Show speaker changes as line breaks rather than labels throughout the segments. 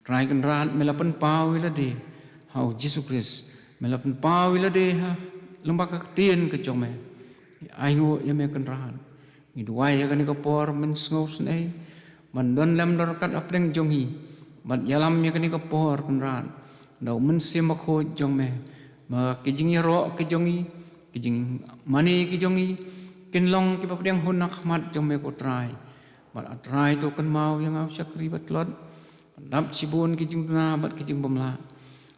try kan rat melapan pau ila de hau Jesus Christ melapan pau ila de ha lembaga tien ke jome ayu ya me kan rat ni duai ya kan ko por men sngau snei man don lam dor kat apreng jongi bat yalam ya kan ko por kan rat dau men sim ko jome ma kijing ro ke jongi kijing mani ke jongi kin long ki papdeng hun nakmat jome ko try bat try to kan mau yang au sakri bat lot dap sibun kijing na bat kijing bomla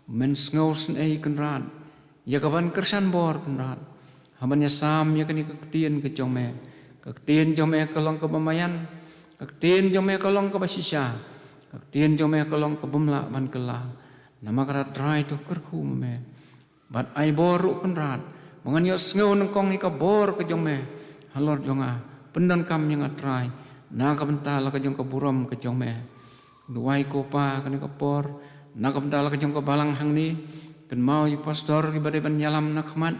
men sngau snei kan rat ya kaban kersan bor kan rat haban ya sam ya kan ketien ke jome ketien jome kalong ke bamayan ketien jome kalong ke basisa ketien jome kalong ke bomla ban kala nama kara try to kerhu me bat ai boru kan rat mangan yo sngau nongkong ika bor ke jome halor jonga pendan kam yang try na ka bental ka jong ka buram ke jome duai ko pa kan ka por na ka bental ka jong ka balang hang ni kan mau yu pastor ki bade ban yalam nakmat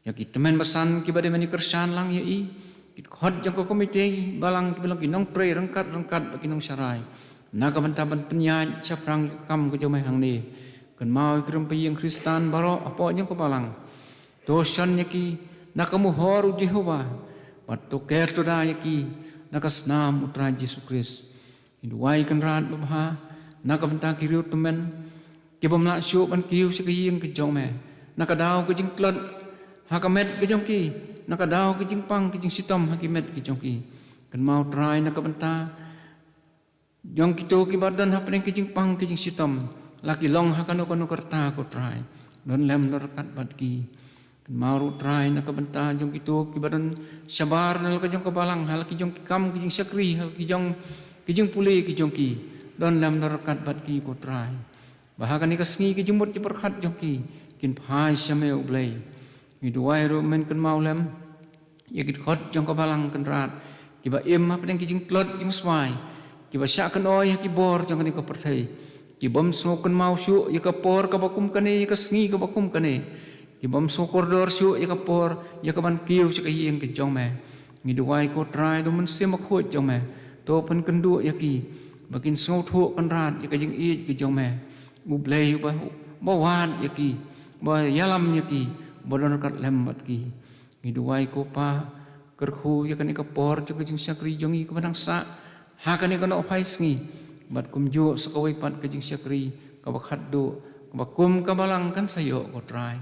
ya ki temen besan ki bade mani kersan lang ya i ki khot jong ka komite balang ki bilang ki nong pre rengkat bagi nong sarai na ka bental ban penyaj saprang kam ke jome hang ni kan mau ki rum yang Kristan baro apo jong ka balang dosan ya ki na ka muhor Jehova bat to ker to da ya ki na ka snam utra Jesus Christ duai kan rat babha na ka bental ki riu temen ki bomla syu ban kiu sekiyeng ke jome na ka dau ke jing klot ha ka met ke jong ki na ka dau ke jing pang ke jing sitom ha ki met ke jong ki kan mau try na ka benta jong ki to ki badan ha pen ke jing pang ke jing sitom laki long ha kanu kanu kerta ko try don lem dor kat bat ki kan mau ru try na ka benta jong ki to ki badan sabar na ka jong ka balang hal ki jong ki kam ki jing sakri hal ki jong puli ki jong ki don lem dor kat bat ki ko try bahakan ni kasngi ke jumut je berkhat joki kin phai same ublei ni duai ro men kan maulem ya kit khot jong ka balang kan rat ki ba em ha pedeng ki jing klot jing swai ki ba syak kan oi ki bor jong ni ko perthei ki bom so kan mau syu ya ka por ka bakum kan ni kasngi ka bakum kan ni ki bom so koridor syu ya ka por ya ka ban kiu se ka yeng ke jong me ni duai ko try do men sim khot jong me to pen kan du ya ki bakin so thu kan rat ya ka jing i ki jong me ublei ba wan yaki ba yalam yaki bodon kat lembat ki ngiduai ko pa kerhu yakan ka por jo jing sakri jongi ka badang sa ha kan ka no phai sngi bat kum jo sakawai pat ka jing sakri ka ba khat do ka ba kum ka balang kan sayo ko try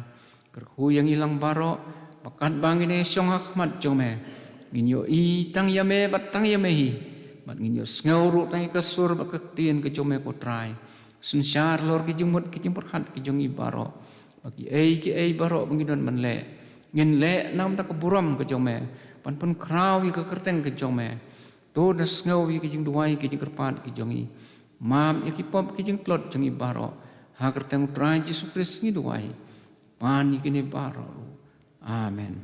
kerhu yang ilang baro bakat bang ini syong hakmat jome nginyo i tang yame bat tang yame hi bat nginyo sngaw ru tang ka sur ba ka tien ka jome ko try sensar lor ki jumut ki jum perkhat ki jongi baro bagi ki baro bangidon man le ngin le nam ta ka buram ke jome pan pun kraw ki ka kerteng ke jome to das ngau ki jing duai ki jing kerpat ki jongi mam ki pop ki jing klot jongi baro ha kerteng trai Jesus Christ ngi duai pan ki ni baro amen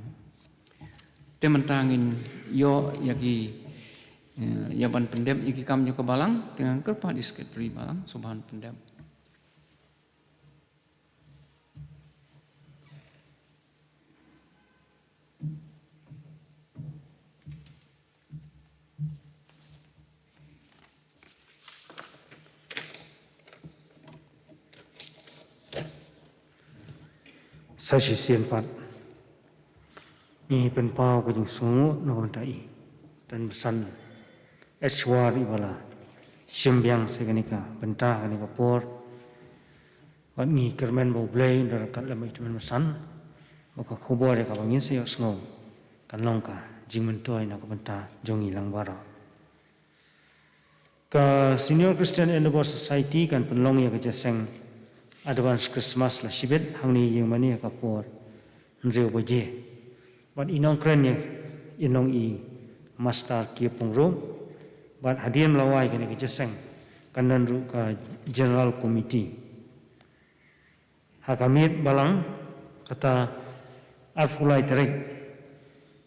temantangin yo yaki yaban pendem iki kam nyo kebalang dengan kerpa di sekretari balang sobahan pendem
sashi sian pat ni pen pau ko jing sungu no tai dan besan Eshwar ibala simbyang seganika benta ganika por wat ngi kermen bo blei dar kat lamai temen mesan maka khobor ka bangin se yosngo kan longka jingmen toy na ka benta jongi lang bara ka Senior Christian Endeavor Society kan penlong ya ka jaseng advance Christmas la sibet hangni yang mani ka por nreu boje wat inong kren ya inong i master ki pungro bat hadiah melawai kini kejaseng kanan ru ka General Committee hakamit balang kata arfulai terek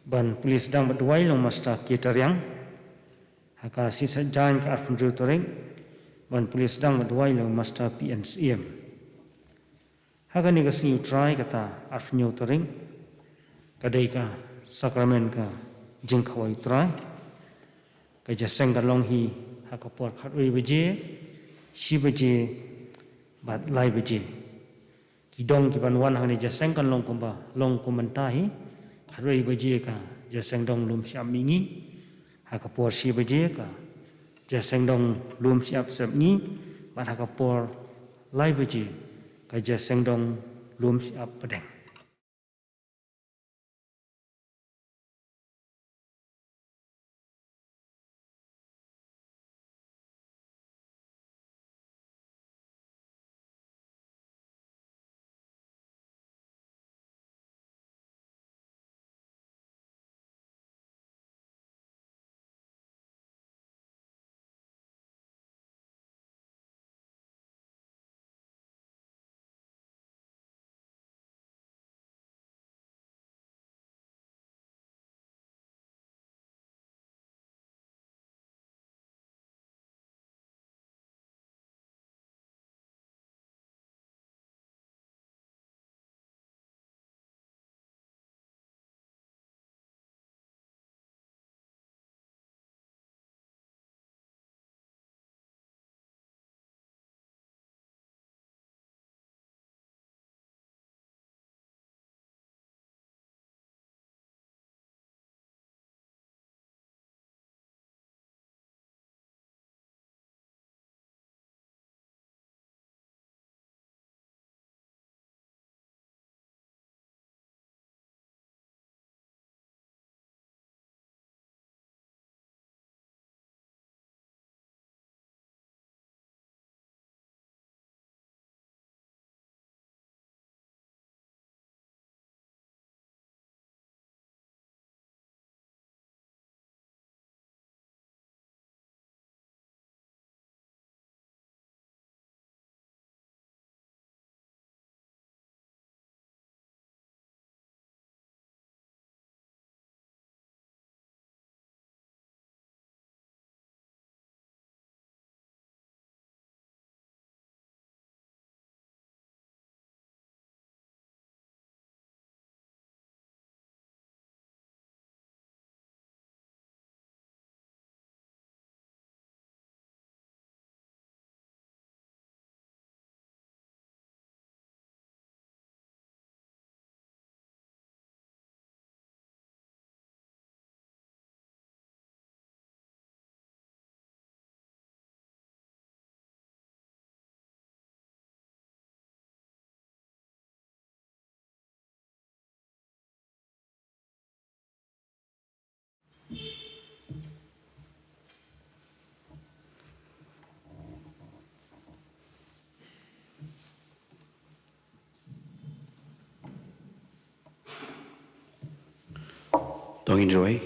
ban polis dang berduai long masta kitariang haka sisa jan ka arfun ru terek ban polis dang berduai long masta PNCM haka ni ka siu try kata arfun terek kadai ka sakramen ka jingkhawai try ka jaseng ka long hi hakapor khatoi beje si baje bat lai baje ki dong ki ban wan hang ni ja seng kan long kumban tai haroi baje ka ja seng dong lum siap mingi ha ka por si baje ka ja seng dong lum siap sep ni bat ha ka por lai baje ka ja seng dong lum siap pedeng
Dong enjoy.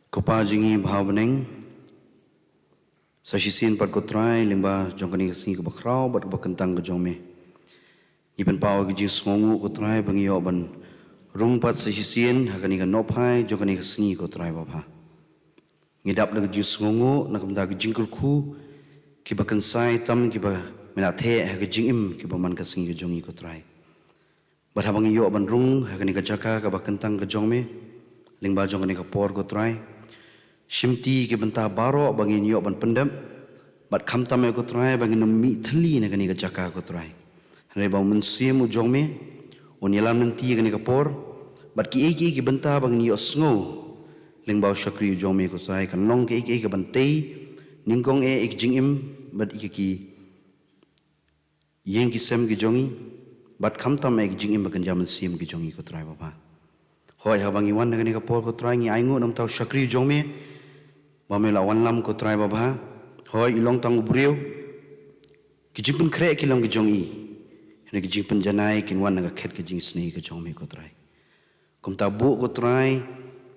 Kopa jingi bhawneng. Sasisin pat ko try limba jongkani kasi ko bakraw bat ko kentang ko jongme. Ipan pao ki jing songu ko try bangiyo ban rung pat sasisin hakani ka nopai jongkani kasi ko try bapa. Ngidap na jing songu na kamda ki jingkul ku ki bakan sai tam ki ba menathe ha ki jing im ki ba man kasi ko jongi ko try. Berhabang iyo ban rung hakani ka jaka ka bakentang ka jongme lingba jongani ka por ko try shimti ke benta baro bangin iyo ban pendem bat khamtam ko try bangin mi thali na kani ka jaka ko try hane bang mensim u jongme onilam nanti kani ka por bat ki eki ki benta bangin iyo sngo lingba shakri jongme ko try kan long ke eki ka bantei ningkong ek jingim bat iki yeng ki sem ki jongi bat khamtam ek jing im bakan jaman sim ki jongi ko try baba hoi ha bangi wan ngani ka por ko try ngi aingu nam taw shakri jongme bamela wan lam ko try baba hoi ilong tang ubriu ki jipun kre ki long ki jongi ne ki jipun janai kin wan nga khet ki jing snei ki jongme ko try kum ta bu ko try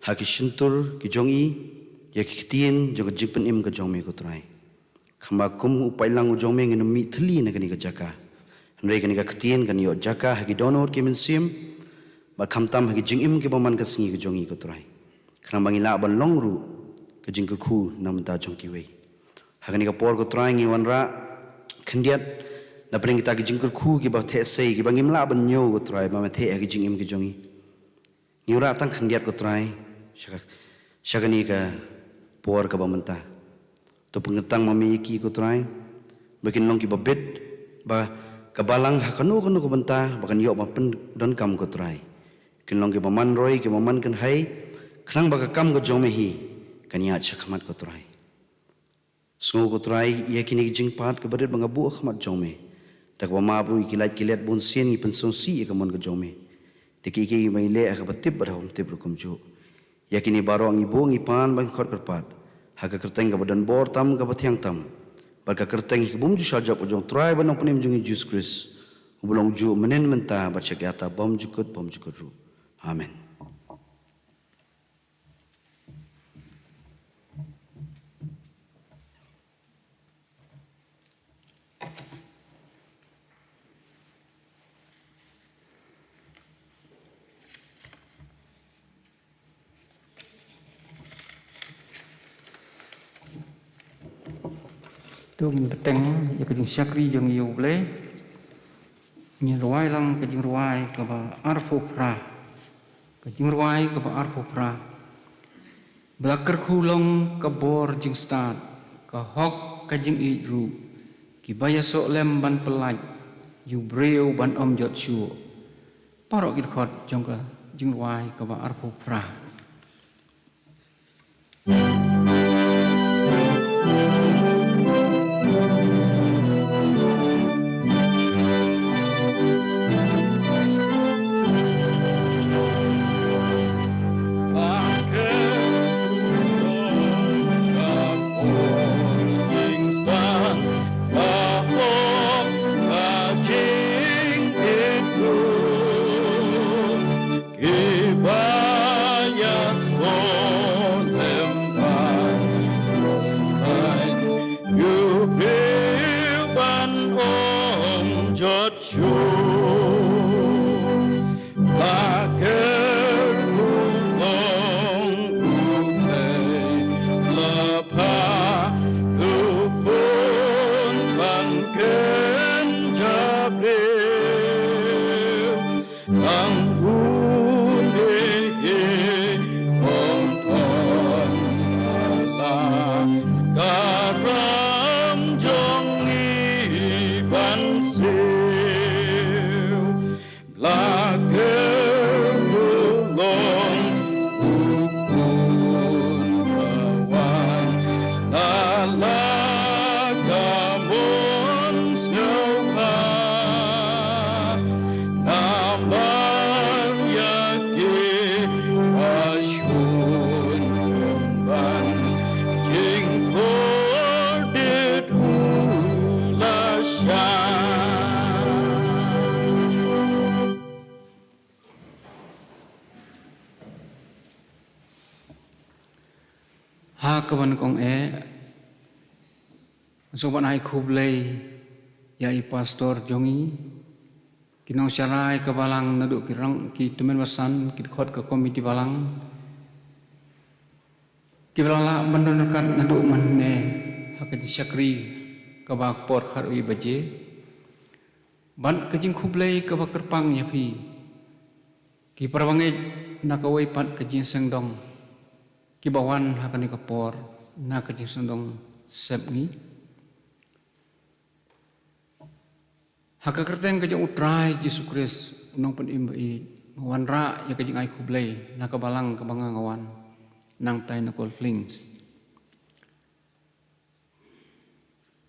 ha ki shintur ki jongi ya ki tien jo ki jipun im ka jongme ko try khamba kum upai lang u jongme ngi mi thli na kani ka jaka Nrei kani ka ketien kan yo jaka hagi donor ki mensim ba khamtam hagi jingim ki baman ka singi ka jongi ko trai khana bangi la ban longru ka jing ka khu nam ta jong ki wei hagani ka por ko trai ngi wanra khandiat na pring kita ki jing ka khu ki ba the sei ki bangi la ban nyo ko trai ba ma the hagi jingim ki jongi nyura tang khandiat ko trai shagani ka por ka bamanta to pengetang mamiki ko try bakin long ki babet ba kabalang hakanu kanu ko banta bakan yo pen don kam ko try kin long ki paman roy ki maman kan hai khnang ba kam ko jome hi kan ya chakmat ko try sngo ko try ya kini jing pat ke badet banga bu khmat jome tak ba ma bu kilat bun sien ni pen so si ka mon ko jome diki mai le ka batip ba hom tip kum ju ya kini barong ibu ngipan bang khot kerpat haka kerteng ka badan bor tam ka bathiang tam barka kerteng ki bum ju sajap ujong try banong penim jungi Jesus Christ ubulong ju menen menta baca kata bom jukut ru amen.
tu mình teng ya ke jing syakri jong yu ble ni ruai lang ke jing ruai ke ba arfu pra ke jing ruai ke ba arfu pra blakar khulong ke bor jing start ke hok ke jing i ru ki baya sok lem ban pelaj yu breu ban om jot shu parok kit khot jong ke jing ruai ke ba arfu pra kawan kong sobat hai khublei ya i pastor jongi kinong syarai ke balang naduk kirang ki temen wasan ki khot ke komiti balang ki balala mendonorkan naduk manne hak syakri ke bak por khar ui baje ban kejing khublei ke bakar pang ya pi ki parwange nakawai pat kejing sengdong ki bawan hakani kapor na kejing sendong sepngi haka kerteng kejing utrai Jesus Christ unong pen imbai ngawan ra ya kejing ai khublei na kabalang kabanga ngawan nang tai na kol flings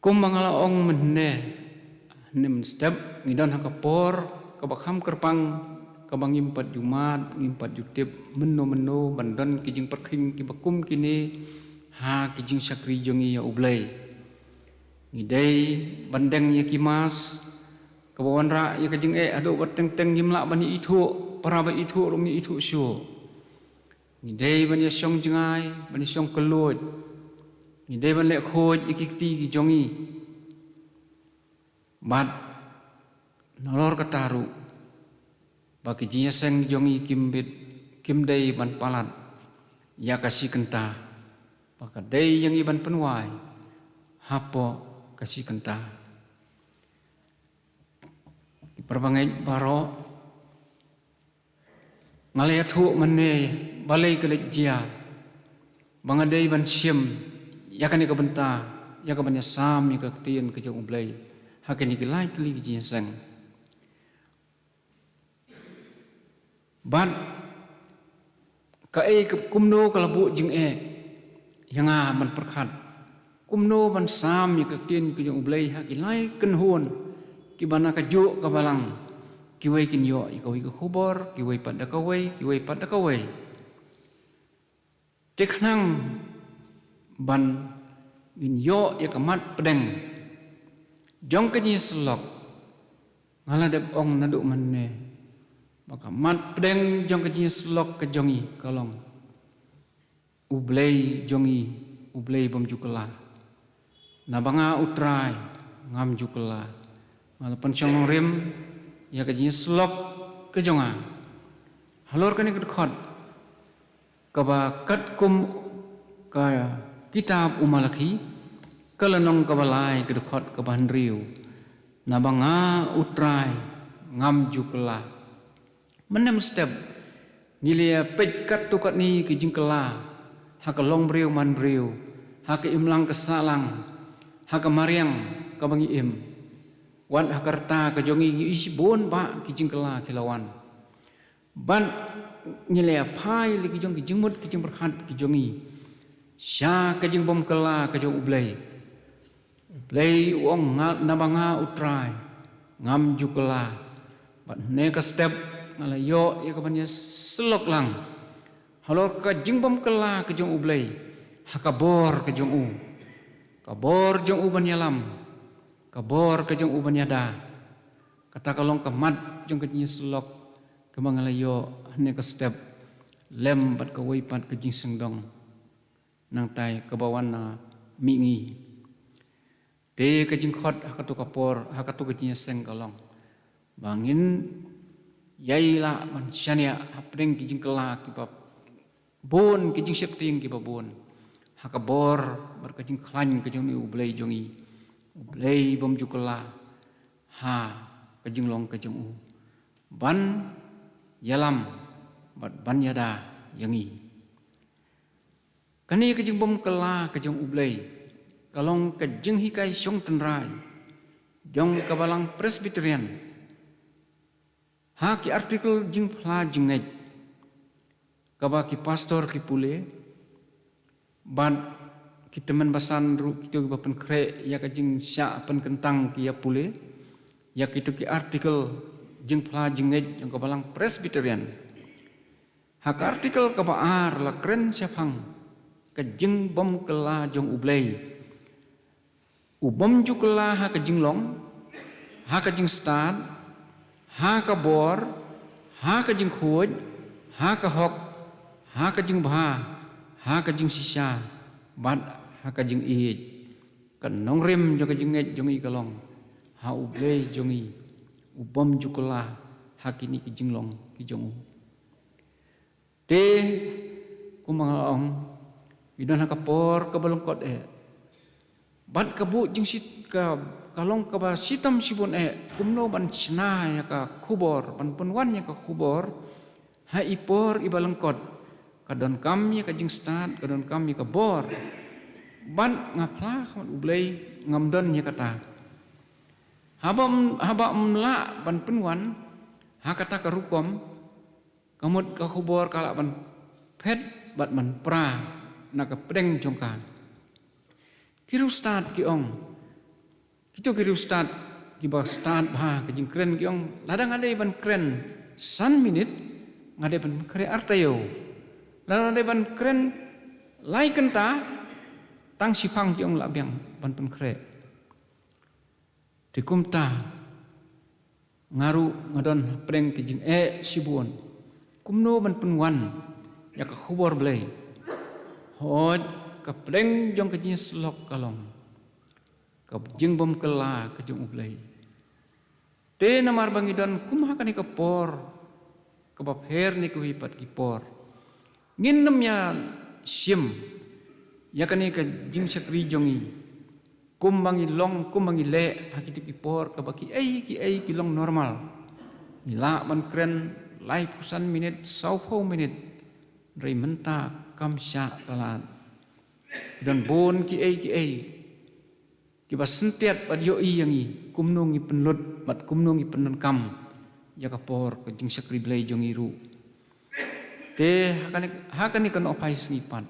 kum mangala ong menne nem step ngidon hakapor kabakham kerpang kabang ngimpat Jumat, ngimpat Jutip, meno bandan kijing perking kibakum kini ha kijing syakri jongi ya ublay. Ngidai bandeng ya kimas, kabawan ra ya kijing ado bateng-teng ngimlak bani itu, para ba itu rumi itu syo. Ngidai bani syong jengai, bani syong kelut. Ngidai ban lek khoj ikikti ki jongi. Bat nolor kataru. Bagi jinya seng jongi kimdei ban palat ya kasih kenta baka dei yang iban penuai hapo kasih kenta perbangai baro ngalayat hu mene balai kelek jia bangadei ban syem yakan ka benta yakan banya sam ka tien ka jong ublay hakan ki lai tli ki sang ban ka kumno ka labu jing yanga man perkhat kumno ban sam ka tien ka jong ublay ha ki lai ken huon ki bana ka jo ka balang ki wei kin yo ka wi ka khubor ki wei pada ka wei ki wei pada ka wei teknang ban gin yo ya kamat pedeng jong ka ni slok ngala de ong nadu manne maka mat pedeng jong ka ni slok ka jongi kalong ublei jongi ublei bom jukala nabanga utrai ngam jukala ngala pensyong rim ya ka ni slok ka jonga halor ka ni khot ka ba kat kum ka kitab umalaki kalanong kabalai kedekot kebahan riu nabanga utrai ngam jukla menem step nilia pej kat tukat ni ke jingkela hakalong riu man riu hak imlang kesalang hak mariang kabangi im wan hakarta ke jongi isbon ba ke jingkela kilawan ban nilia pai li ke jong ke jingmut ke jing berkhat ke jongi sya kajing bom kela kajong ublay wong nabanga utrai ngam jukela bat ne ka step ngala yo ya ka banya selok lang halor kajing bom kela kajong ublay hakabor kajong u kabor jong u banyalam kabor kajong u banyada kata kalong kamat jong kajing selok kemangala yo ne ka step lem bat ka wei pat kajing sengdong nang tai kebawan na mingi te kajing khot hakatu kapor hakatu kajing seng kalong bangin yaila man syania hapring kajing kela kibab bon kajing septing kibab bon hakabor bar kajing klan kajing ni ublay jongi ublay bom jukela ha kajing long kajing u ban yalam bat ban yada yangi kani kajing bom kela kajing ublay kalong kajing hikai syong tenrai jong kabalang Presbyterian ha ki artikel jing pla jingej kaba ki pastor ki pule ban ki teman basan ru ki ba pen kre ya kajing sya pen kentang ki ya pule ya ki artikel jing pla jingej jong kabalang Presbyterian ha ka artikel kaba ar la kren syapang kajing bom kela jong ublay ubom jukela ha kajing long ha kajing stad ha ka bor ha kajing khuj ha ka hok ha kajing bha ha kajing sisa bat ha kajing ij kan nong rim jong kajing ngej jong i kalong ha ublay jong i ubom jukela ha kini kajing long ki jong u te kumangalong idon hakapor kabalong kot bat kabu jing sit ka kalong ka ba sitam sibon kumno ban sna ya ka khubor ban punwan ya ka khubor ha ipor ibalong kot kadon kam ya ka jing stad kadon kam ya ka bor ban ngapla khamat ublay ngamdon ya kata haba mla ban punwan ha kata ka rukom kamut ka khubor kala ban pet bat man pra naka pedeng jongkan kiru start ki ong kito kiru start ki ba start ba kajing kren ki ong ladang ade ban kren san minute ngade ban kre artayo ladang ade ban kren lai kenta tang sipang ki ong labyang ban pen kre dikumta ngaru ngadon pedeng kajing sibuon kumno ban penwan ya ka khubor blay hoj kapdeng jong kajing slok kalong kapjing bom kela kajing ublay te namar bangidon kumaha kani kapor kabab her ni kuhipat kipor nginem ya sim ya kani kajing sakri jongi kumbangi long kumbangi le hakitu kipor kabaki ki long normal ila man kren lai pusan minit 20 minit rai menta kam sya kalan dan bon ki ai ki ba sentiat ba yo i yangi kumnung i penlut mat kumnung i penan kam ya kapor ke jing sakri blai jong iru te hakani kan opai snipan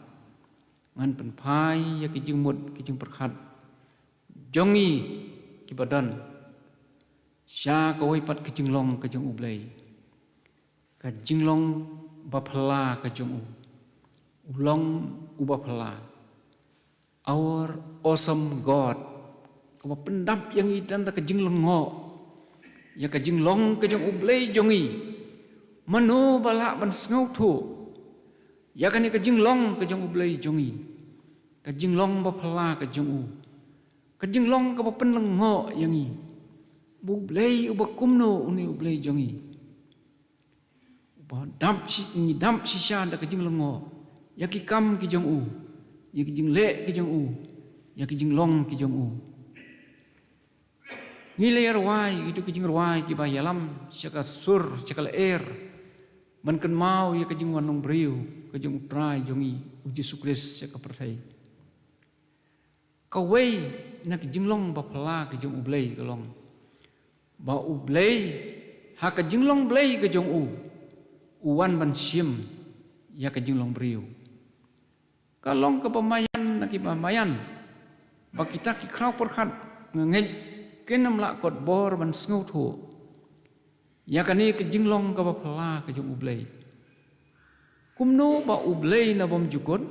ngan pen pai ya ki jing mut ki jing perkhat jongi ki badan sya ka wai pat ki jing long ka jong ublai ka jing long ba phla ka jong ulong uba phla our awesome God ka pendap yang idan ta ka jing lengo ya ka jing long ka jong ublai jongi mano bala ban snau thu ya kan ka jing long ka jong ublai jongi ka jing long ba phla ka jong u ka jing long ka ba pen lengo yangi bu blai uba kumno uni ublai jongi ba dam si sha da ka jing lengo ya ki kam ki jong u ya ki jing le ki jong u ya ki jing long ki jong u ni le rawai itu ki jing rawai ki ba yalam syaka sur syaka air man kan mau ya ki jing wanong briu ka jong utrai jongi u Yesus Kristus syaka pertai ka wei na ki jing long ba phla ki jong u blai ka long ba u blai ha ka jing long blai ka jong u wan ban sim ya ka jing long briu kalong ke pemayan naki pemayan ba kita ki krau perkhat ngej kenam la kot bor ban sngu thu ya kani ke jing long ka ba phla ka jong u blai kumno ba u blai na bom jukot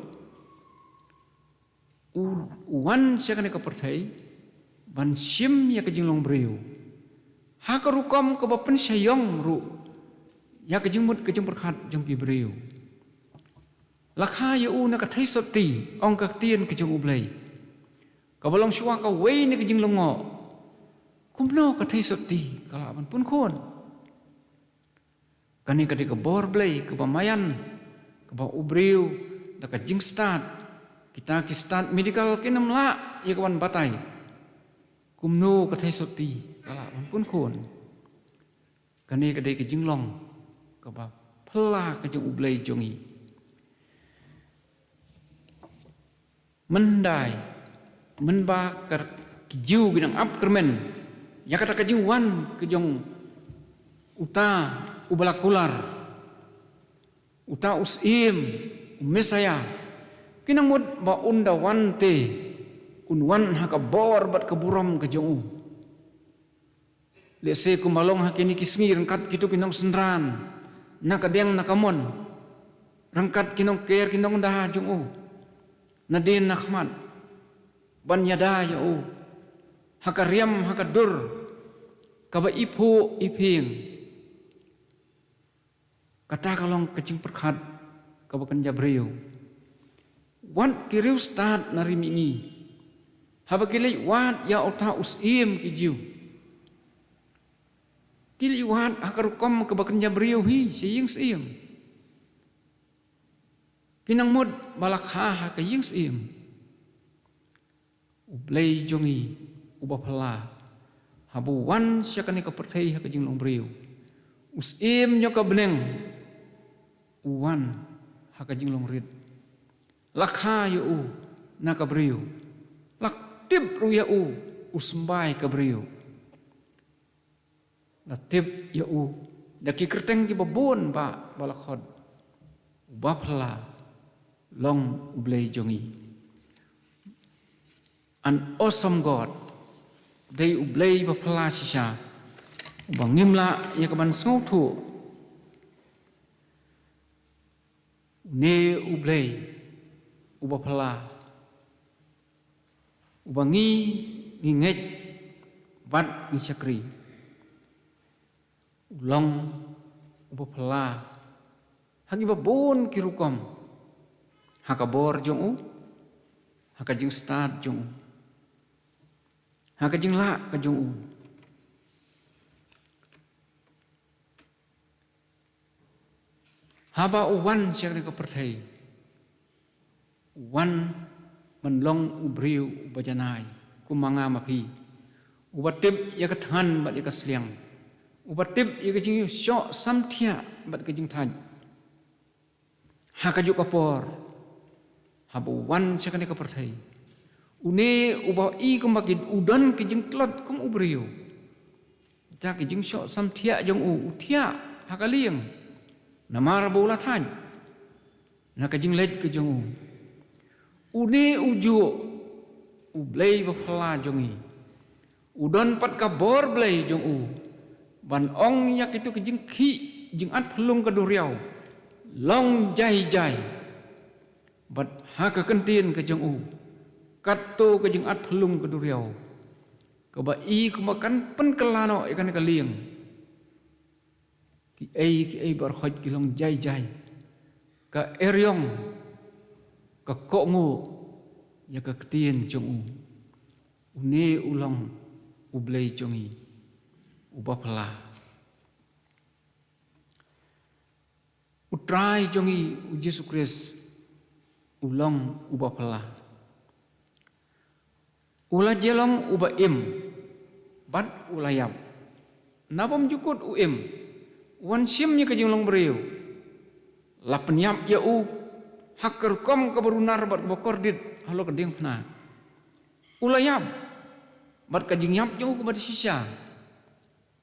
wan syakane ka perthai ban sim ya ka jing long briu ha ka rukom ka ba pen sayong ru ya ka jing mut ka jing perkhat jong ki briu lakha ya u na ka thai soti ong ka tien ka jong ublai ka balong shwa ka wei ni ka jing longo kumno ka thai soti kala ban pun khon kani ka ka bor blai ka bamayan ka ba ubriu da ka jing start kita ki start medical kinam la ya ka ban batai kumno ka thai soti kala ban pun khon kani ka ka jing long ka ba phla ka jong ublai jongi mendai menba ka kijiu ginang ap kermen ya kata kajiu wan kejong uta ubalakular uta usim mesaya kinang mud ba unda wante unwan haka bor bat keburam kejong u lese kumalong hakini kisngi rengkat kitu kinong senran nakadeng nakamon rengkat kinong ker kinong dah jong u Nadin Ahmad ban yada ya u hakariam hakadur kaba ipu iping kata kalong kecing perkhat kaba kan jabriu wan kiriu start narimingi haba kilai wat ya ota usim kijiu kili wat hakarukom kaba kan jabriu hi siying kinang mud balakha ha ka ying sim ublai jongi uba phla habu wan syakani ka perthai ha ka jing long briu usim nyo ka beneng uwan ha ka jing long rit lakha yu u na ka briu lak tip ru ya u usmbai ka briu la tip ya u daki kerteng ki babon ba balakhod uba phla long ublai jongi an awesome God dei ublai ba phla sisa bang ngimla ya kaman sngu thu ne ublai uba phla ubangi ngingej bat ni sakri long uba phla hagi babon kirukom haka bor jong u haka jing start jong u haka jing la ka jong u haba uwan siang ka perthai wan menlong ubriu ubajanai kumanga mapi ubatip ya ka than bat ya ka sliang ubatip ya ka jing syo samthia bat ka jing than haka ju kapor habu wan sekali ka perthai une uba i kum bakit udan ki jing tlat kum ubrio ta ki jing so sam thia jong u thia hakaliang namar bola than na ka jing let ke jong u une uju ublei ba phla jong i udan pat ka bor blei jong u ban ong yak itu ke jing khi jing at phlung ka duriau long jai jai bat ha ka kentien ke jong u katto ke jing at phlung ka duriau ka ba i ku makan pen kelano ikan ka liang ki ai bar khoj ki long jai jai ka eryong ka ko ngu ya ka ktien jong u une ulang ublei jong i uba phla utrai jong i Jesus Christ ulang uba phla ula jelong uba im bat ulayam nabam jukut uim wan simnya ke jenglong beriu lapenyap ya u hakar kom keberunar bat bokordit halo keding pna ulayam bat kajingyap jauh kepada sisa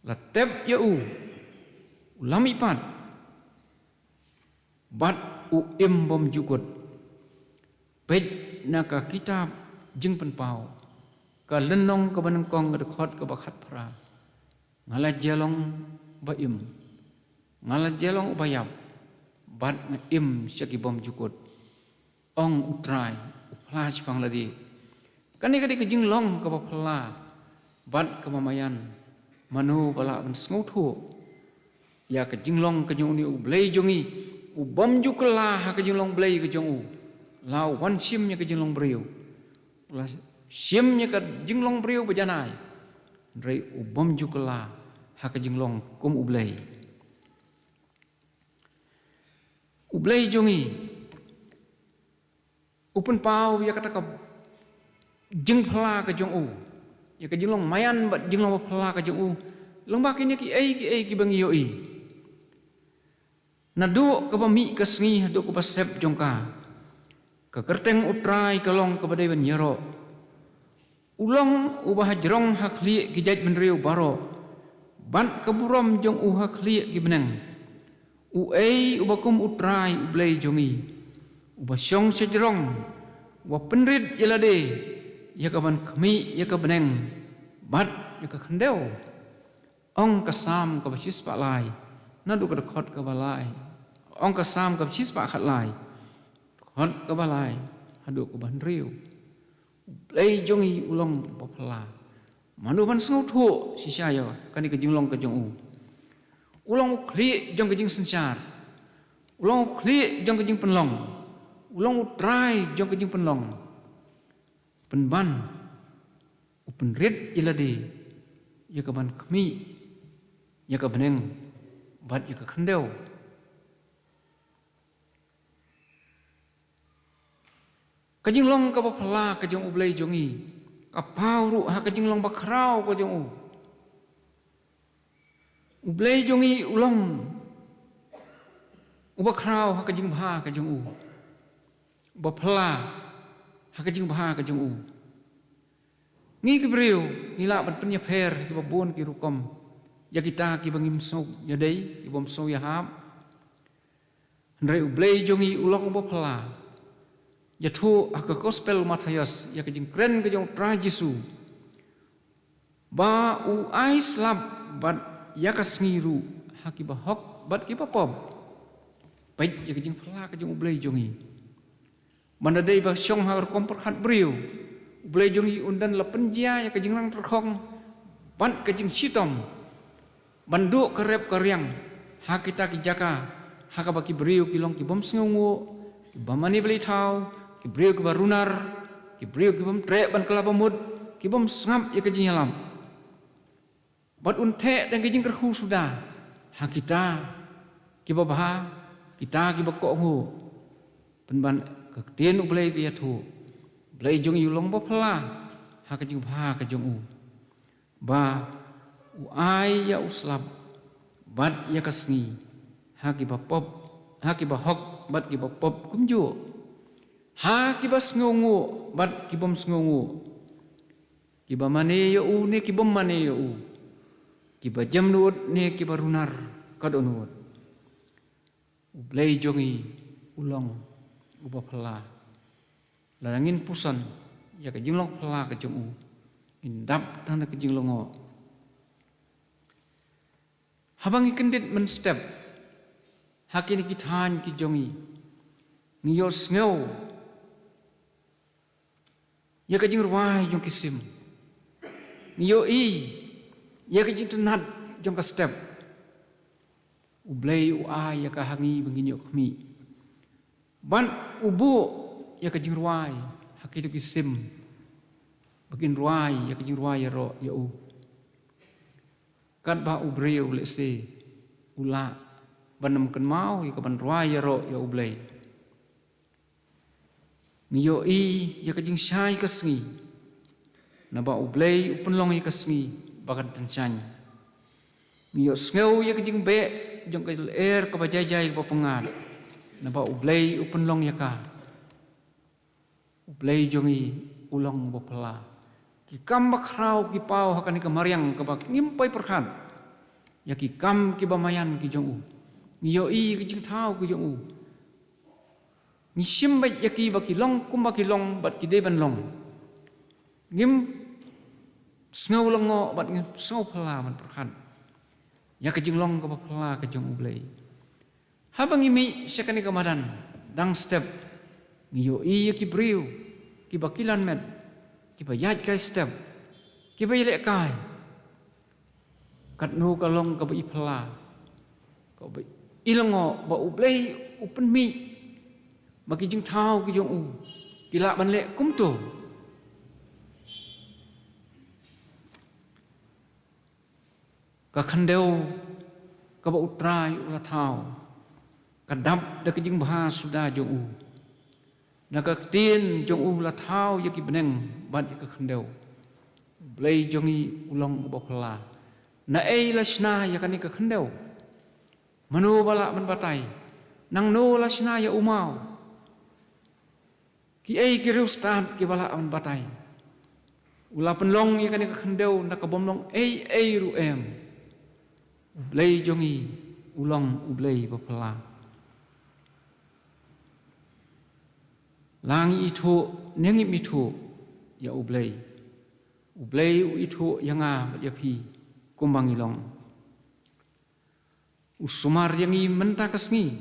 latep ya u ulami pat bat uim bom jukut pej naka kitab jeng penpau ka lenong ka banengkong ka dekhot ka bakhat pra ngala jelong ba im ngala jelong ubayap bat im syaki bom jukut ong utrai upla chpang ladi kani kadi ka jing long ka bapla bat ka mamayan manu bala ban sngotu ya ka jing long ka jong ni ublei jongi ubom jukla ha ka jing long blei ka jong u la wan sim nya ka jing long breu la sim nya ka jing long breu bajanai rei ubom jukla ha ka jing long kum ublei jongi upen pau ya kata ka jing phla ka jong u ya ka jing long mayan bat jing long phla ka jong u long ba ki ai ki bangi yo i na du ka ba mi ka sngi du ka ba sep jong ka kerteng utrai ka long ka badai ban yaro ulong ubah jrong hakli ki jaj benriu baro ban ka burom jong u hakli ki beneng u ei ubakum utrai ublei jongi uba syong sejrong wa penrit yalade ya ka ban khmi ya ka beneng bat ya ka khendeu ong ka sam ka basis pa lai na du ka khot ka balai ong ka sam ka basis pa khat lai khot ka balai hadu ka ban riu ublei jongi ulong bapla manu ban sngu thu sisa ya kani ka jinglong ka jong u ulang khli jong ke jing sensar ulang khli jong ke jing penlong ulang utrai jong ke jing penlong penban upen rit iladi ya ka ban khmi ya ka beneng bat ya ka khendeu ka jing long ka bapla ka jong ublei jongi ka pauru ha ka jing long bakrau ka jong u ublei jongi ulong ubakrau ha ka jing bha ka jong u bapla ha ka jing bha ka jong u ngi ki breu ni la ban penya pher ki babon ki rukom ya kita ki bangim sok ya dei ki bom so ya hab ndrei ublei jongi ulong bapla ya thu ha ka gospel Matius ya ka jing kren ka jong tra Jesu ba u ais lab bat yakas ngiru hakiba hok bat kiba pom pait je jing phla ka jong ublei jongi mana dei ba syong har kom perkhat briu ublei jongi undan la penjia ya ka jing rang terkhong ban ka jing sitom bandu kerep karyang ha kita ki jaka ha ka baki briu ki long ki bom sngungu ki bamani beli thau ki briu ki barunar ki briu ki bom tre ban kelapa mud ki bom sngap ya ka jing halam bat unte dan kijing kerhu sudah ha kita kiba bah kita kiba ko hu penban ka tien ublei ki yathu blei jong yulong ba phla ha ka jing bha ka jong u ba u ai ya uslab bat ya kasngi ha kiba pop ha kiba hok bat kiba pop kumju Ha kiba sngongu bat kibom sngongu. Kiba mane yo u ne kibom mane yo u. Kiba jam nuot ne kiba runar kadonut. Ublay jongi ulong uba pala. Larangin pusan ya ka jinglong pala ka jong u. Indap tanda ka jinglongo. Habang ikendit men step. Hakini kitan ki jongi. Ngiyo sngew. Ya ka jing ruai jong kisim. Ngiyo ya ka jing tenat jong ka step. Ublay uai ya ka hangi benginyo kami. Ban ubu ya ka jing ruai hakitu kisim. Begin ruai ya ka jing ruai ya ro ya u. Kan ba ubreu lese ula banam kan mau ya ka ban ruai ya ro ya ublay. Ngiyo ya ka jing syai ka sengi. Naba ublay upenlong ya ka sengi bakan tencany. Ngiyo sngew ya ka jing be jong ka ka bajajay ka pengat. Naba ublay upenlong ya ka. Ublay jongi ulong bapala. Ki kam bakraw ki pau hakan ka mariang ka bak ngimpay perhan. Ya ki kam ki bamayan ki jong u. Ngiyo ki jing tau ki jong u. Ngisim ba ya ki bakilong kumbakilong bat ki deban long. Ngim sngew longo bat ngim sngew pala man perhan. Ya ka jing long ka bapala ka jong ublay. Habang imi siya kani kamadan dang step ngiyo iya ki briw ki bakilan med ki bayaj kai step ki bayilek kai kat no kalong ka bai pala ka bai ilongo ba ublay upen mi bagi jing tau ki jong u ki la ban lek kum to ka khandeu ka ba utrai ula tau kadap da kijing baha sudah jong u na ka tin jong u la thau ya ki beneng ban ka khandeu blai jongi ulong ba phla na ei la sna ya kani ka khandeu manu bala man batai nang no la sna ya umau ki ei ki rustan ki bala man batai ula penlong ya kani ka khandeu na ka bomlong ei ru em blai jongi ulong ublai ba phla langi itu nengi itu ya ublay itu yang ya pi kumbang ilong usumar yang i menta kasngi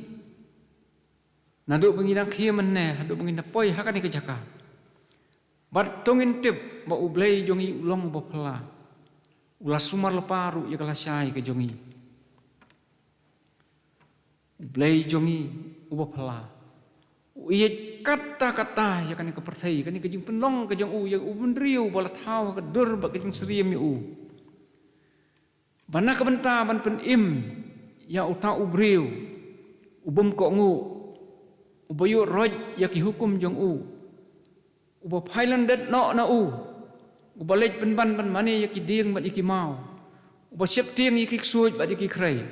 naduk bengina khia menne haduk bengina poi hakani ke jaka bat tongin tip ba ublay jongi ulong ba phala ula sumar leparu ya kala syai ke jongi ublay jongi uba phala iya kata-kata ya kan ke pertai kan ke jing penlong ke jing u ya u bendriu bala thau ke dur ba ke jing seriam u bana ke benta ban pen im ya uta ubriu ubum ko ngu ubayu roj ya ki hukum jong u uba phailan det no na u ubalej pen ban mane ya ki ding ba ki mau uba sep tiang ki suoj ba ki krai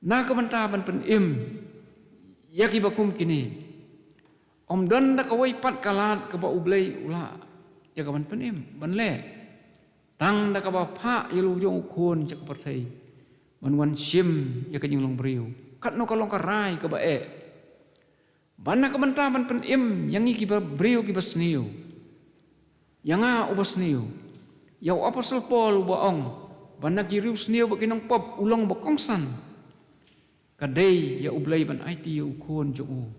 na ke benta ban pen im ya ki bakum kini om don da kawai pat kalat ka ba ublay ula ya ka ban penim ban le tang da ka ba pha ya lu jong khon ja ka parthai man wan sim ya ka jing long briu kat no ka long ka rai ka ba ban ka ban ta ban penim yang ki ba briu ki ba sniu yang uba sniu ya apostle paul uba ong ban ki riu sniu ba kinong pop ulong ba kongsan kadai ya ublay ban IT ya ukon jong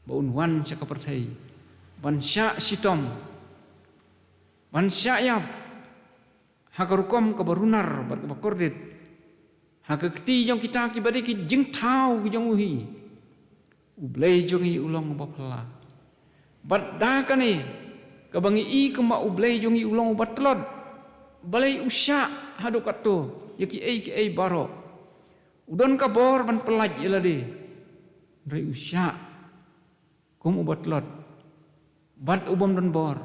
ba unwan sa kapartay ban sya sitom ban sya yap hakarukom kabarunar bar kabakordit hakakti jong kita ki bade ki jing thau ki jong uhi ublay jongi ulong ba phla bat da kani kabangi i kema ublay jongi ulong batlod balai usya hadu kato ya ki ei baro udon ka bor ban pelaj ila de rai usya kum ubat lot bat ubom don bor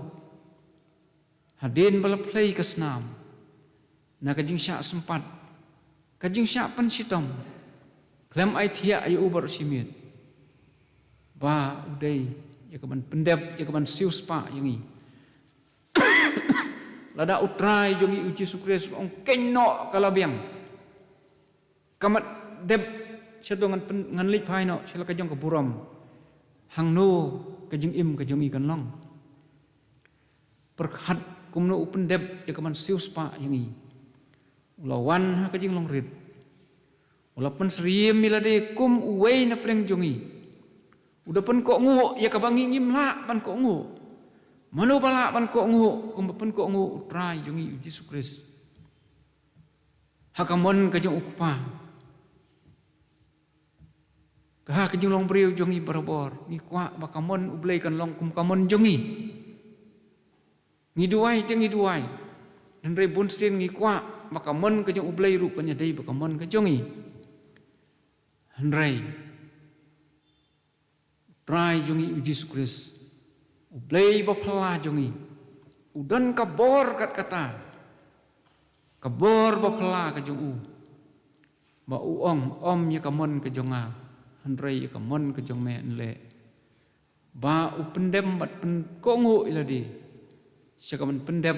hadin bala play kasnam na kajing sya sempat kajing sya pan sitom klem ai thia ai ubar simit ba udai ya kaman pendep ya kaman sius pa yangi lada utrai jongi uji sukres ong kenno kalabiang kamat deb sedongan ngan lip hai no sila kajong keburam hang no kajing im kajong ikan long perhat kumno upen deb ya kaman sius pa yangi ulawan ha kajing long rid ulapan seriem milade kum uwei na preng jongi udah pen kok ngu ya kabangi ngim la pan kok ngu manu pala pan kok ngu kum pen kok ngu utrai jongi uji sukres hakamon kajong ukpa kah kajing long priu jongi barabor ni kwa bakamon ublei kan long kum kamon jongi ngiduai te ngiduai dan rebun sin ngi kwa bakamon kajong ublei rupanya dei bakamon kajongi handrai trai jongi uji sukres ublei bapala jongi udan kabor kat kata kabor bapala kajong u ba uong om ya kamon kajonga handrai ya kamon kajong me le ba upendem bat pen kongu iladi sakaman pendem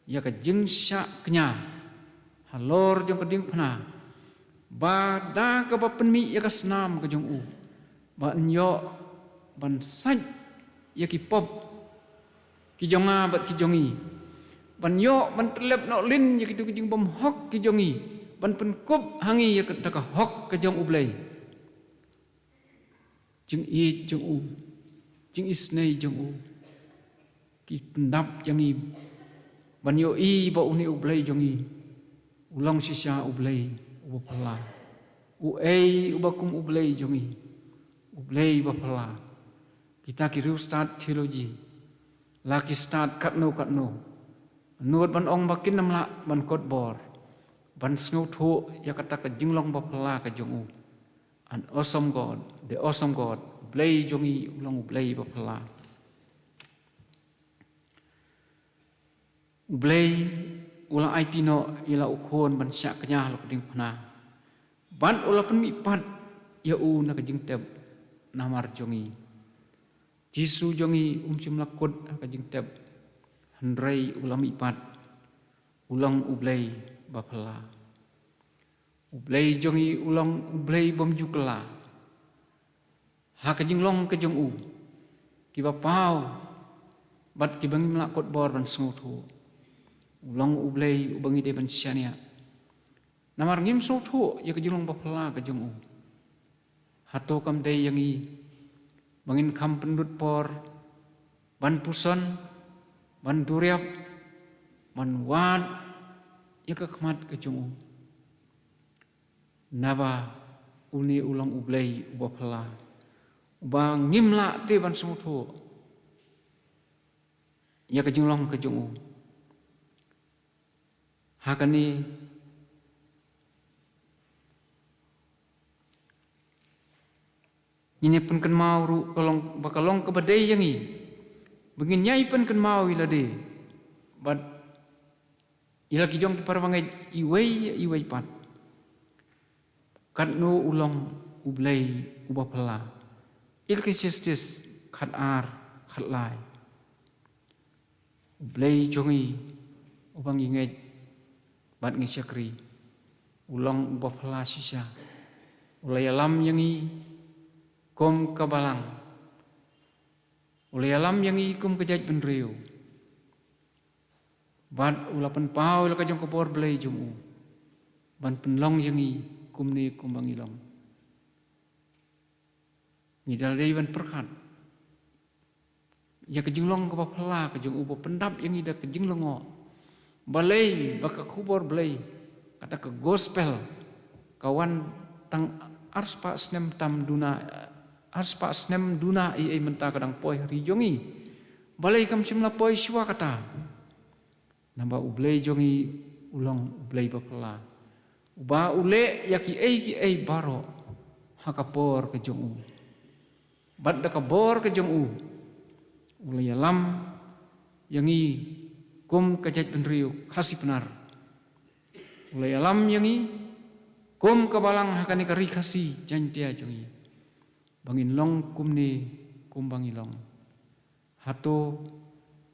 ya kajing sya kenya halor jong kading pna ba da ka ba penmi ya kasnam kajong u ba nyo ban saj ya ki pop ki jonga bat ki jongi ban yo ban terlep no lin ya ki jing bom hok ki jongi ban pen kup hangi ya ka hok ka jong ublei jing i jong u jing isnei jong u ki pendap yang i ban yo i ba uni ublei jongi ulang sisa ublei ubapala u ei ubakum ublei jongi ublei bapala kita kiriu start theology laki start katno nuot ban ong bakin namla ban kot bor ban snow tho ya kata ka jinglong bapala ka jongu an awesome god the awesome god ublei jongi ulang ublei bapala ublei ulang aitino ila ukhon ban syak kenya lo keding phana ban ula penmi pat ya u na kajing teb namar jongi jisu jongi sim lakut kajing teb handrai ulam ipat ulang ublei bapala ublei jongi ulang ublei bom jukla ha kajing long kajong u ki bapau bat ki bangi melakot bor ban snguthu ulang ublei ubangi de ban syania namar ngim sothu ya kajing long bapala kajong u hato kam dei yangi bangin kam pendut por ban puson ban duriap ban wat ya kakmat kajong naba uni ulang ublei ubapala ubang ngimla te ban sumutho ya kajing long kajong hakani ini pun kan mau ru bakalong kebadai yangi bengin nyai pun kan mau ilade bad ila kijong parwangai iwei pat kat no ulong ublei ubapala il kisistis khat ar khat lai ublei jongi ubang inget bad ngisyakri ulong ubapala sisa ulai alam yangi kom kabalang ulai alam yang ikum kejat benriu bad ulapan pau ila kajong kapor belai jumu ban penlong yang ikum ni kumbang ilong ngidal dei ban perkat ya kajing long kapapala kajong ubo pendap yang ida kajing longo balai baka kubor belai kata ke gospel kawan tang arspa snem tam duna arspa snem duna i menta kadang poi hari jongi balai kam simla poi shwa kata namba ublei jongi ulang ublei bapala uba ule yaki ei baro hakapor ke jongu bad da kabor ke jongu ulai alam yangi kum kajat benriu kasih benar ulai alam yangi kum kabalang hakani kari kasih jantia jongi bangin long kum ni kumbang ilong. Hato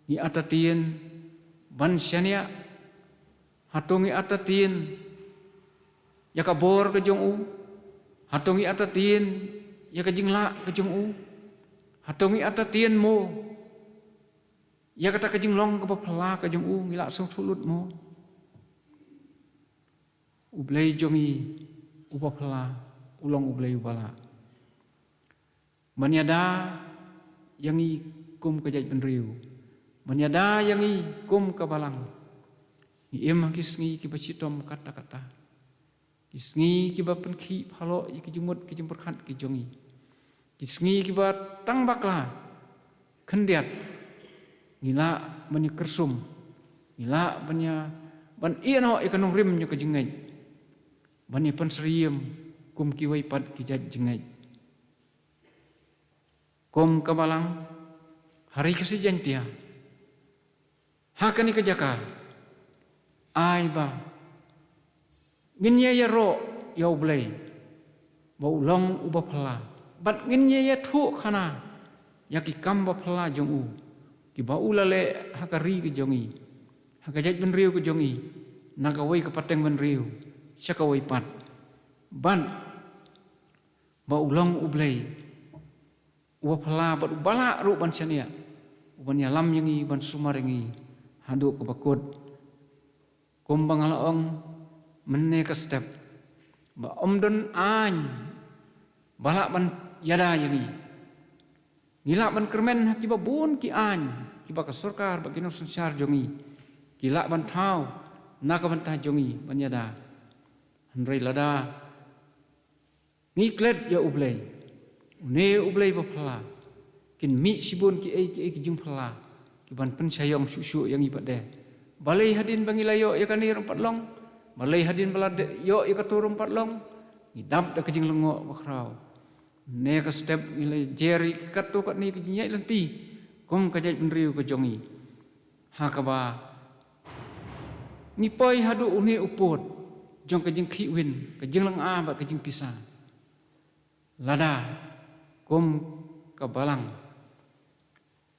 ngi atatien ban syania. Hato ngi atatien ya kabor ke jong u. Hato ngi atatien ya ka jingla ke jong u. Hato ngi atatien mo ya kata ke jinglong ke papala ke jong u ngila song sulut mo. Ublay jongi upapala ulong ublay ubala. Manyada yangi kum kajaj benriu. Manyada yangi kum kabalang. Ni em kisngi kibasitom kata-kata. Kisngi kiba penki phalo ikijumut kijumperkhat kijongi. Kisngi kiba tang bakla kendiat. Ngila banya kersum. Ngila banya ban iano ikanong rim nyo kajingay. Banya pensriem kum kiway pad kijaj jingay. Kum kabalang hari kesijan tia. Hakani kejakar. Ai ba. Nginya ya ro ya ublay. Ba ulong uba pala. Bat nginya ya thu khana. Ya ki kamba pala jong u. Ki ba ulale hakari ke jongi. Hakajaj benriu ke jongi. Nagawai ke pateng benriu. Syakawai pat. Ban ba ulong ublay. Uba pala bat ubala ru ban syania. Uban yalam yangi ban sumar yangi. Haduk ke bakut. Kumbang alaong menne ke step. Ba omdon any. Balak ban yada yangi. Ngilak ban kermen kiba bun ki any. Kiba ke surkar bagi no sensar jongi. Gilak ban tau. Naka ban tah jongi ban yada. Handrai lada. Ngiklet ya ublay. Une ublay bapala. Kin mi sibun ki ai jung pala. Ki ban pensayong susu yang ibat deh. Balai hadin bangilayo ya kani rompat long. Balai hadin balad yo ya katu rompat long. Ngidap dak kejing lengok bakrau. Ne ka step nilai jeri katu kat ni kejinyai lenti. Kong kajai benriu ke jongi. Hakaba. Ngipai hadu une upot. Jong kejing kiwin. Kejing leng bat kejing pisah. Lada. Kum kabalang.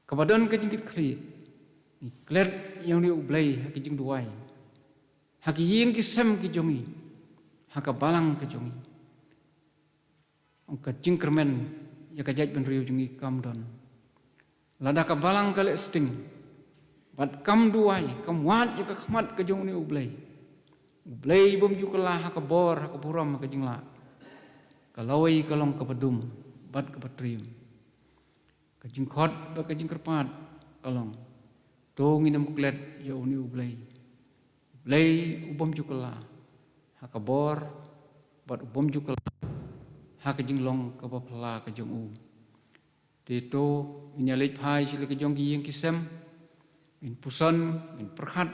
Kabadon kejing kit kli. Klet yang ni ublay haki jing duai. Haki ying kisem ki jongi. Haka balang ke jongi. Angka jing kermen ya kajaj benriu jongi kamdon. Lada ka balang kale sting. Bat kam duai, kam wat ya ka khmat ke jong ni ublay. Ublay bom jukelah haka bor haka buram haka jing la. Kalawai kalong ka bedum. Bat ke patrim. Kajing khot bat kajing kerpat kalong. To nginam klet ya uni ublay. Ublay ubom jukela. Haka bor bat ubom jukela. Haka jing long ka bapala ka jong u. Tito nyalej phai sila ka jong giyeng kisem. In puson in perkhat.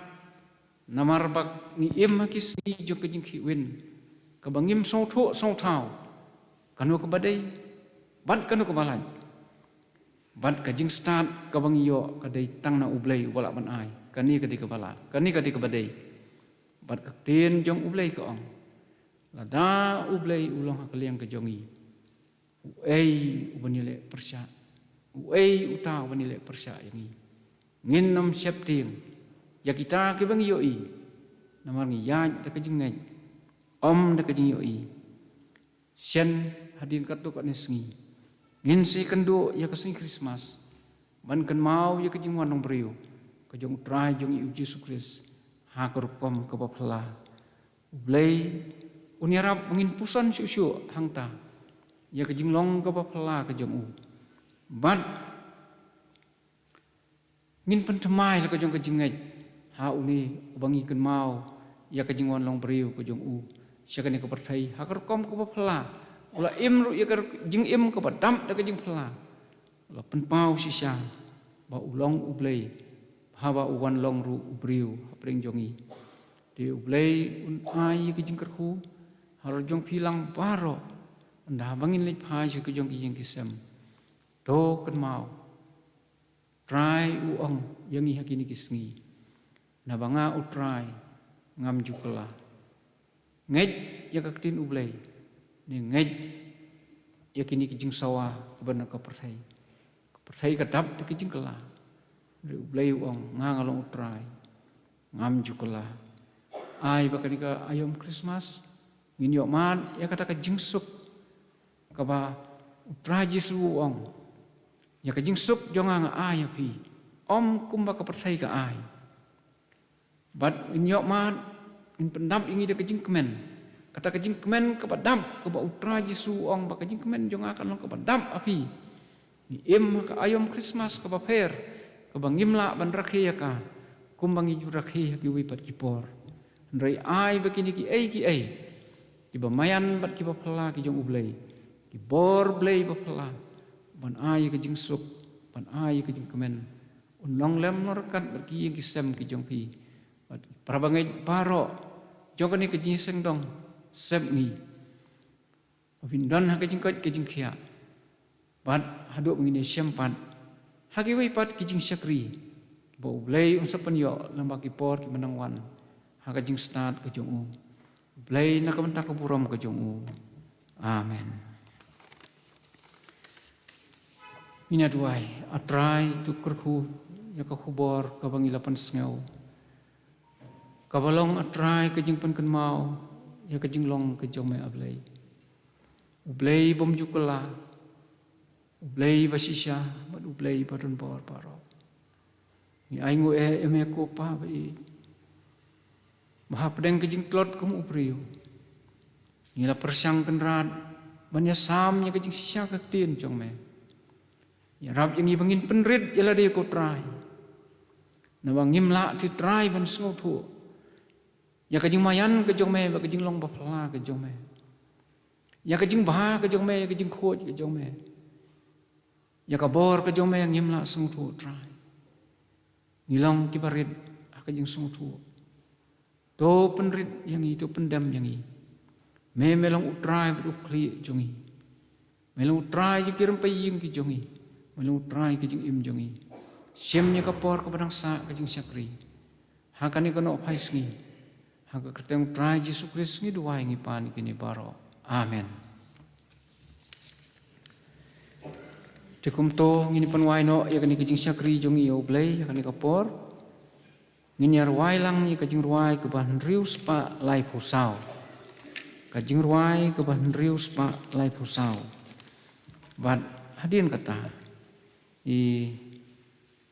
Namar bak ni im hakis ni jong ka jing khiwin. Kabangim song tho song thau. Kanu ka badai. Bat kanu kebalan. Bat kajing start kabang iyo kadai tang na ublay wala ban ai. Kani kadi kebala. Kani kadi kebadai. Bat kaktin jong ublay ke ong. Lada ublay ulong hakaliang ke jongi. Uei ubanile persya. Uei uta ubanile persya yangi. Ngin nam siap ting. Ya kita kibang iyo i. Namar ngiyaj da kajing ngay. Om da kajing iyo i. Sien hadin katuk anisngi. Ngin si kendo ya kesing Christmas. Man kan mau ya kejing wanong beriu. Kejong utrai jong iu Yesus Kristus. Hakerukom ke bapala. Ublay unyarap ngin pusan syusyu hangta. Ya kejing long ke bapala kejong u. Bat ngin pentemai la kejong kejing ngej. Ha uni ubangi kan mau ya kejing wanong beriu kejong u. Siya kani kepertai hakerukom ke bapala. Ula imru ya jing im ke badam da kejing pala. Ula penpau sisya. Ba ulong ublay. Haba uwan long ru ubriu hapring jongi. Di ublay unai kejing kerku. Haro jong pilang baro. Anda bangin lej pai si kejong iyeng kisem. Do kan mau. Try uong yang ihakini kisngi. Nabanga utray ngam jukela. Ngej ya kaktin ublay. Ni ngej ya kini kijing sawah kebenar kepertai. perthai kadap te kijing kala re ublei ong ngangalong utrai ngam jukala ai bakanika ayom Christmas ngin yok man ya kata ka jingsuk kaba utrai Jesu ong ya ka jingsuk jonga nga ai fi om kumba ka perthai ka ai bat ngin yok man ngin pendam ingi de ka jing kemen kata ka jing kemen ka badam ka ba utrai Jesu ong ba ka jing kemen jonga kan long ka badam api ni im ka ayom Christmas ka ba per ka ba ngimla ban rakhe ka kumbangi jurakhi ki wipat kipor ndrai ai bakini ki ai ki ba mayan bat ki ba phla ki jong ublei ki bor blei ba phla ban ai ki jing sup ban ai ki jing kemen unlong lem norkat bat ki ki sem ki jong pi bat prabangai paro jong ni ki jing seng dong sem ni avindon ha ki jing kot ki jing khia bat haduk ngini sempat haki wipat ki jing syakri Bau blay unsap penyo lambak kipor ki menangwan haka jing start ke jong u blay nakamenta ke buram ke jong u amen mina duai atrai tu kerhu ya ka khubor ka bangi lapan sngau ka balong atrai ke jing pen ken mau ya ka jing long ke jong me ablay ublay bom jukala ublay basisya bad ublay badon bor paro ni aingu eme ko pa bai maha pedeng kejing klot kum upriu ni la persang kenrat banya sam nya kejing sisya ka tin jong me ya rab yang ibangin penrit yala de ko trai na wangim la ti trai ban sngo thu ya kejing mayan ke jong me ba kejing long ba fla ke jong me ya kejing ba ke jong me ya kejing khoj ke jong me ya ka bor ke jong me ngim la sngo thu trai Ngilang kibarit akajing sungtu. Do penrit yang itu pendam yang ini. Memelong utrai berukli jongi. Melong utrai jikiram paying ki jongi. Melong utrai kajing im jongi. Siamnya kapor kepadang sa kajing syakri. Hakani kono opais ngi. Haka keteng utrai Yesus Kristus ngi duai ngi pan kini baro. Amen. Tekum to ngini panwai no ya kani kajing syakri jongi ya ublay ya kani kapor ngini arwai lang ya kajing ruai ke bahan rius pa lai pusau kajing ruai ke bahan rius pa lai pusau bat hadirin kata i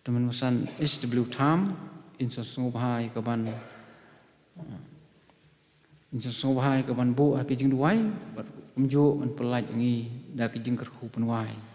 teman masan SW Tham insa sungobhai ke ban bu kajing duai bat umjo man pelaj ngi da kajing kerhu panwai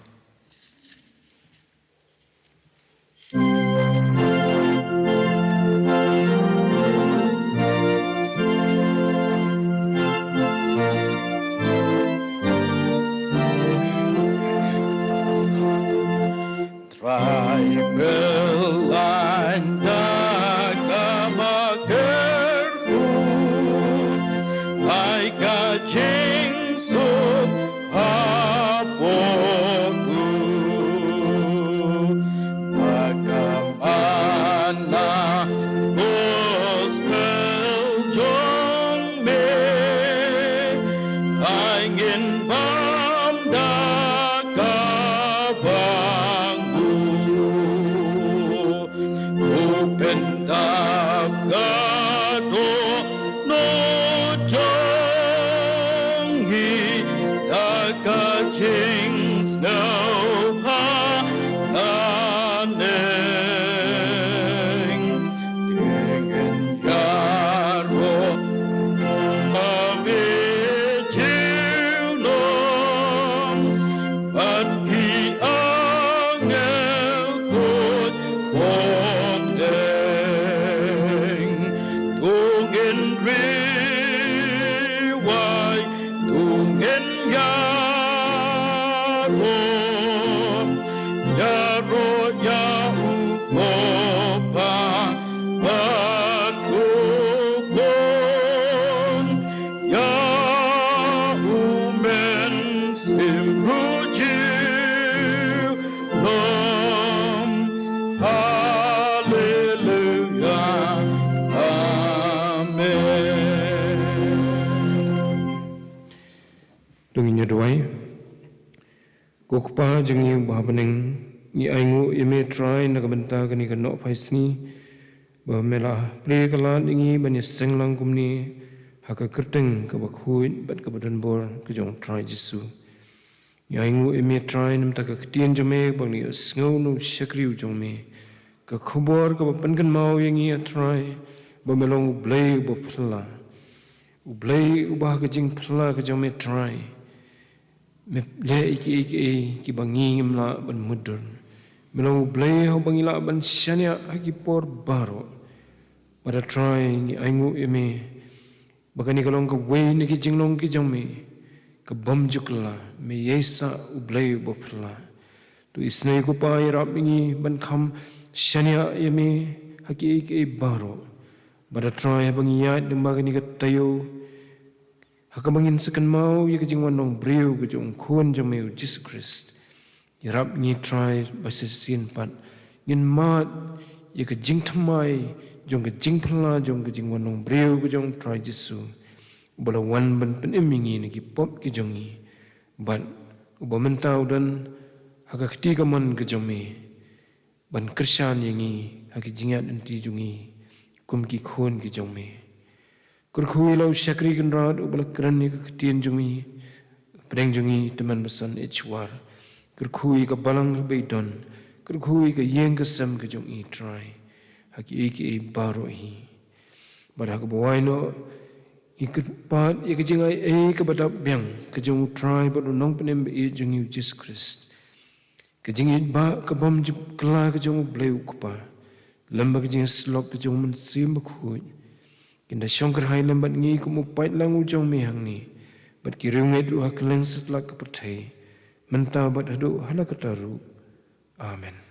Dunginya doai, kukpa jengi bahabening
ni aingu ime try na kabenta kani ka no paisni ba mela play kalan ingi bani senglang kumni haka kerteng ka bakhuin bat ka badan bor ka jong try Jesu ni aingu ime try nam ta ka tien jome bang ni sngo no shakriu jong me ka khobor ka pan kan mau yangi a try ba melong blay ba phla blay ba ka jing phla ka jong me try me le iki bangi ngimla ban mudur melong blay ho bangila ban shania haki por baro pada try ni aingu eme bakani kalong ka way ni ki jinglong ki jome ka bam jukla me yesa blay bopla tu isnai ko pa irap ingi ban kham shania eme haki iki baro pada try bangi ya dembagani ka tayo hakamangin sekan mau ya kejingwan nong brio kejong khun jomeu Jesus Christ yarap ni try basesin pat ngin mat ya kejing thamai jong kejing phla jong kejingwan nong brio kejong try Jesu bala wan ban pen emingi ni ki pop kejongi bat ubamantau dan hakakti kaman kejome ban krisyan yangi hakijingat enti jungi kum ki khun kejome kurkhui lau syakri kenrat ubala kerani keketian jungi pedeng jungi teman besan echwar kurkhui ka balang beidon kurkhui ka yeng kesam ke jungi try haki iki baro hi pada ka bawaino ikut pat ikajingai ka badap biang ke jung try badu nong penem be jungi Jesus Christ ke jingi ba ka bom jup kla ke jung bleu kupa lamba ke jing slok ke jung men sim bakhui kinda syongkar hai lambat ngi kumupait lang ujong mihang ni bat kirunget lu hakeleng setelah kepertai mentah bat hadu halakataru amen.